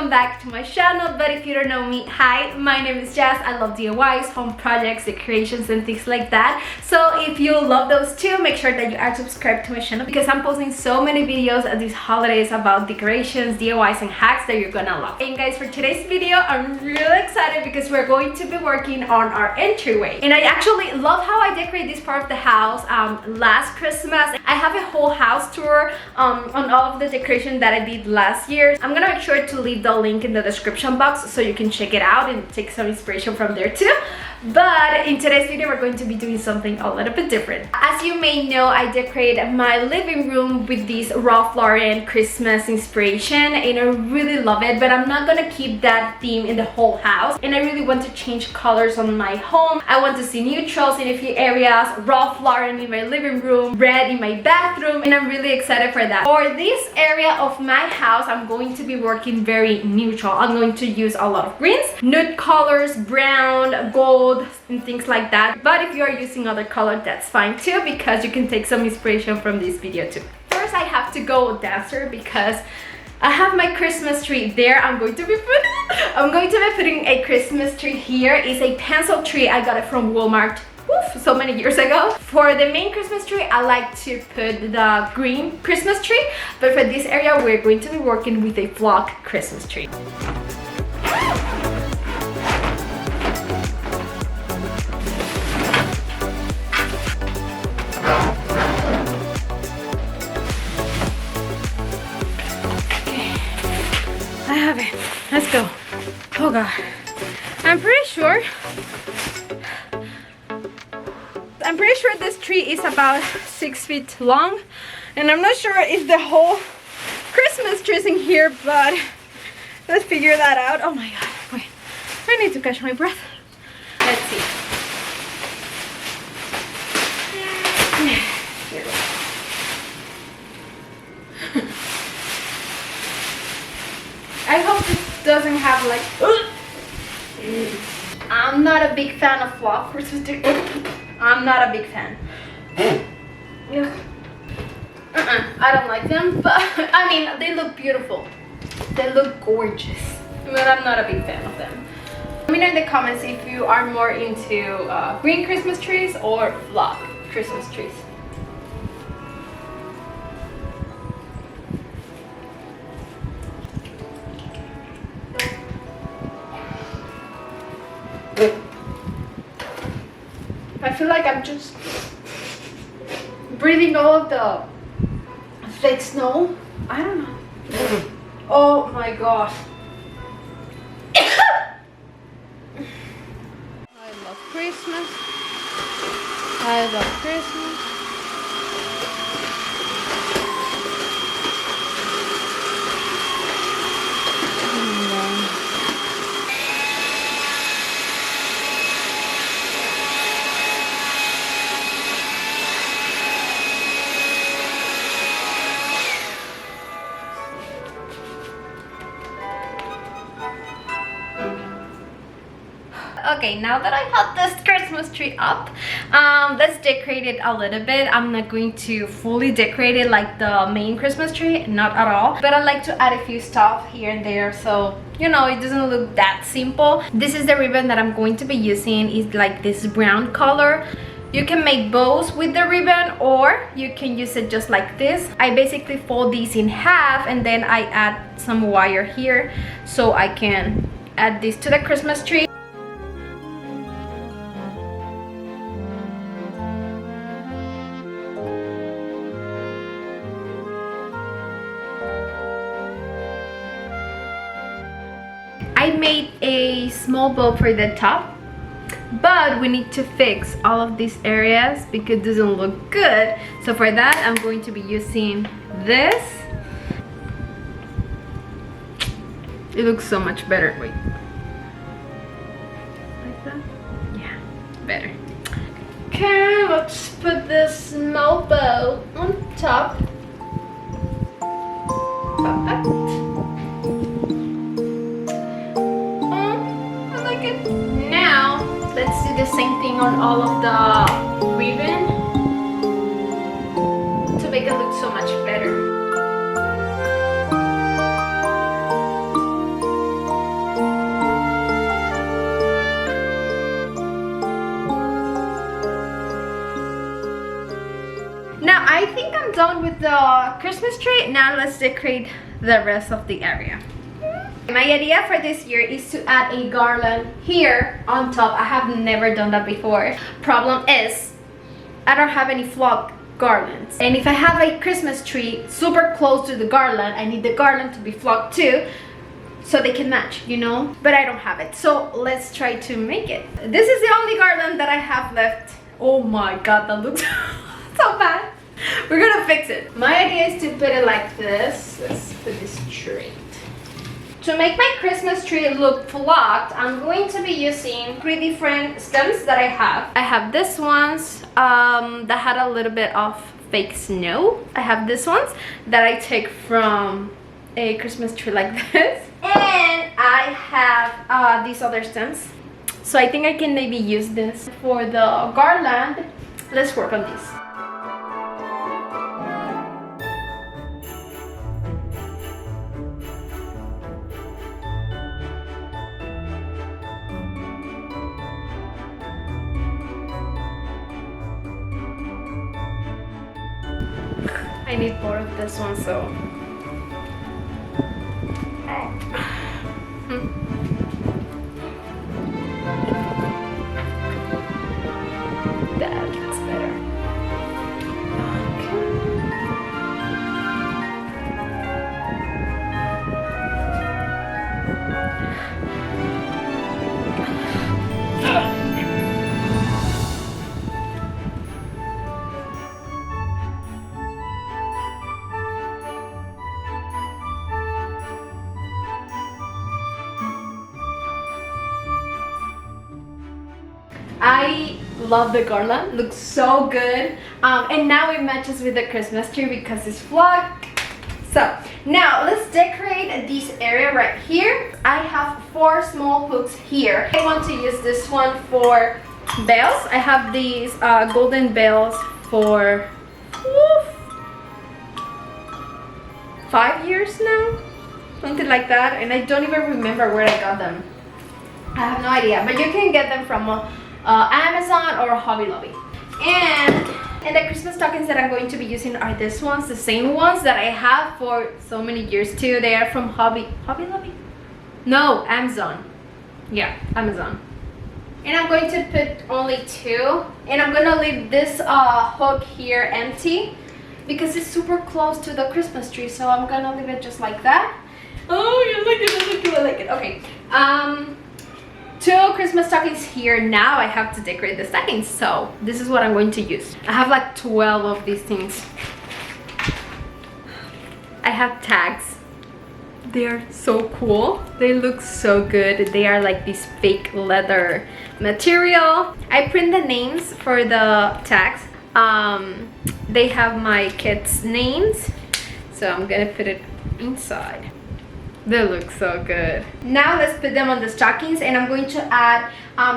welcome back to my channel. But if you don't know me, hi, my name is Jess. I love DIYs, home projects, decorations and things like that. So if you love those too, make sure that you are subscribed to my channel because I'm posting so many videos at these holidays about decorations, DIYs and hacks that you're gonna love. And guys, for today's video, I'm really excited because we're going to be working on our entryway. And I actually love how I decorate this part of the house. Last Christmas, I have a whole house tour on all of the decoration that I did last year. I'm gonna make sure to leave the link in the description box so you can check it out and take some inspiration from there too. But in today's video, we're going to be doing something a little bit different. As you may know, I decorated my living room with this Ralph Lauren Christmas inspiration and I really love it, but I'm not gonna keep that theme in the whole house and I really want to change colors on my home. I want to see neutrals in a few areas, Ralph Lauren in my living room, red in my bathroom, and I'm really excited for that. For this area of my house, I'm going to be working very neutral. I'm going to use a lot of greens, nude colors, brown, gold, and things like that. But if you are using other color, that's fine too, because you can take some inspiration from this video too. First, I have to go downstairs because I have my Christmas tree there. I'm going to be putting a Christmas tree here. It's a pencil tree. I got it from Walmart so many years ago. For the main Christmas tree, I like to put the green Christmas tree, but for this area, we're going to be working with a flock Christmas tree. I have it. Let's go. Oh god. I'm pretty sure this tree is about 6 feet long, and I'm not sure if the whole Christmas tree is in here, but let's figure that out. Oh my god. Wait. I need to catch my breath. Let's see. Here we go. I hope this doesn't have like... I'm not a big fan of flock Christmas tree. I'm not a big fan. I don't like them, but I mean, they look beautiful. They look gorgeous, but I'm not a big fan of them. Let me know in the comments if you are more into green Christmas trees or flock Christmas trees. I feel like I'm just breathing all of the fake snow. I don't know. Oh my gosh. I love Christmas. I love Christmas. Okay, now that I have this Christmas tree up, let's decorate it a little bit. I'm not going to fully decorate it like the main Christmas tree, not at all, but I like to add a few stuff here and there so you know it doesn't look that simple. This is the ribbon that I'm going to be using. It's like this brown color. You can make bows with the ribbon or you can use it just like this. I basically fold these in half and then I add some wire here so I can add this to the Christmas tree. I made a small bow for the top, but we need to fix all of these areas because it doesn't look good. So for that, I'm going to be using this. It looks so much better. Wait. Like that? Yeah, better. Okay, let's put this small bow on top. Perfect. Let's do the same thing on all of the ribbon to make it look so much better. Now I think I'm done with the Christmas tree. Now let's decorate the rest of the area. My idea for this year is to add a garland here on top. I have never done that before. Problem is, I don't have any flock garlands. And if I have a Christmas tree super close to the garland, I need the garland to be flocked too, so they can match, you know? But I don't have it. So let's try to make it. This is the only garland that I have left. Oh my god, that looks so bad. We're gonna fix it. My idea is to put it like this. Let's put this straight. To make my Christmas tree look flocked, I'm going to be using 3 different stems that I have. I have this ones that had a little bit of fake snow. I have this ones that I take from a Christmas tree like this. And I have these other stems. So I think I can maybe use this for the garland. Let's work on this. I need more of this one, so that looks better. I love the garland, looks so good, and now it matches with the Christmas tree because it's flocked. So now let's decorate this area right here. I have 4 small hooks here. I want to use this one for bells. I have these golden bells for 5 years now, something like that, and I don't even remember where I got them. I have no idea, but you can get them from Amazon or Hobby Lobby. And the Christmas stockings that I'm going to be using are these ones, the same ones that I have for so many years too. They are from Hobby Lobby? No, Amazon. Yeah, Amazon. And I'm going to put only 2, and I'm gonna leave this hook here empty because it's super close to the Christmas tree, so I'm gonna leave it just like that. Oh, you like it, I like it, I like it. Okay. 2 Christmas stockings here. Now I have to decorate the stockings, so this is what I'm going to use. I have like 12 of these things. I have tags. They are so cool. They look so good. They are like this fake leather material. I print the names for the tags. They have my kids' names, so I'm gonna put it inside. They look so good. Now let's put them on the stockings, and I'm going to add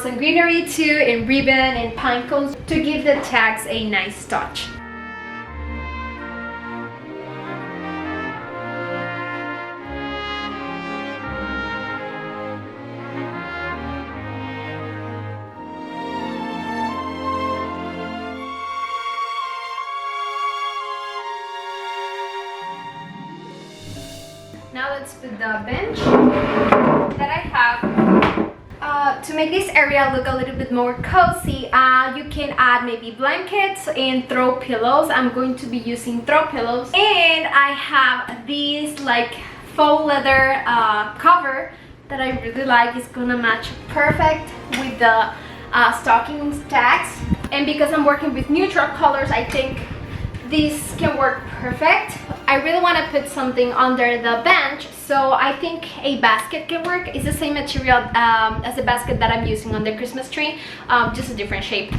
some greenery too, and ribbon and pine cones to give the tags a nice touch. Now let's put the bench that I have. To make this area look a little bit more cozy, you can add maybe blankets and throw pillows. I'm going to be using throw pillows. And I have this like faux leather cover that I really like. It's gonna match perfect with the stockings tags. And because I'm working with neutral colors, I think this can work perfect. I really want to put something under the bench, so I think a basket can work. It's the same material as the basket that I'm using on the Christmas tree, just a different shape.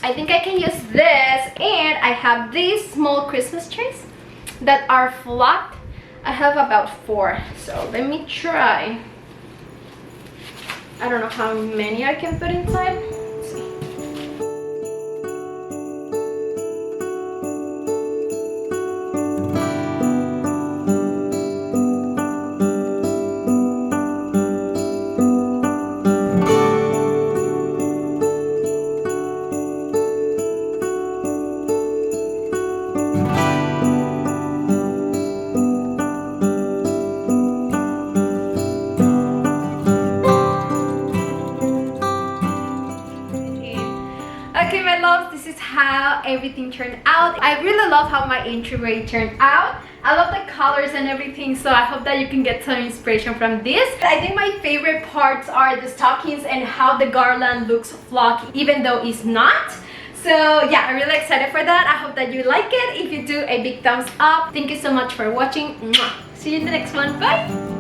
I think I can use this, and I have these small Christmas trees that are flocked. I have about 4, so let me try. I don't know how many I can put inside. Let's see. everything turned out. I really love how my entryway turned out. I love the colors and everything, so I hope that you can get some inspiration from this. I think my favorite parts are the stockings and how the garland looks flocky, even though it's not. So yeah, I'm really excited for that. I hope that you like it. If you do, a big thumbs up. Thank you so much for watching. Mwah. See you in the next one. Bye!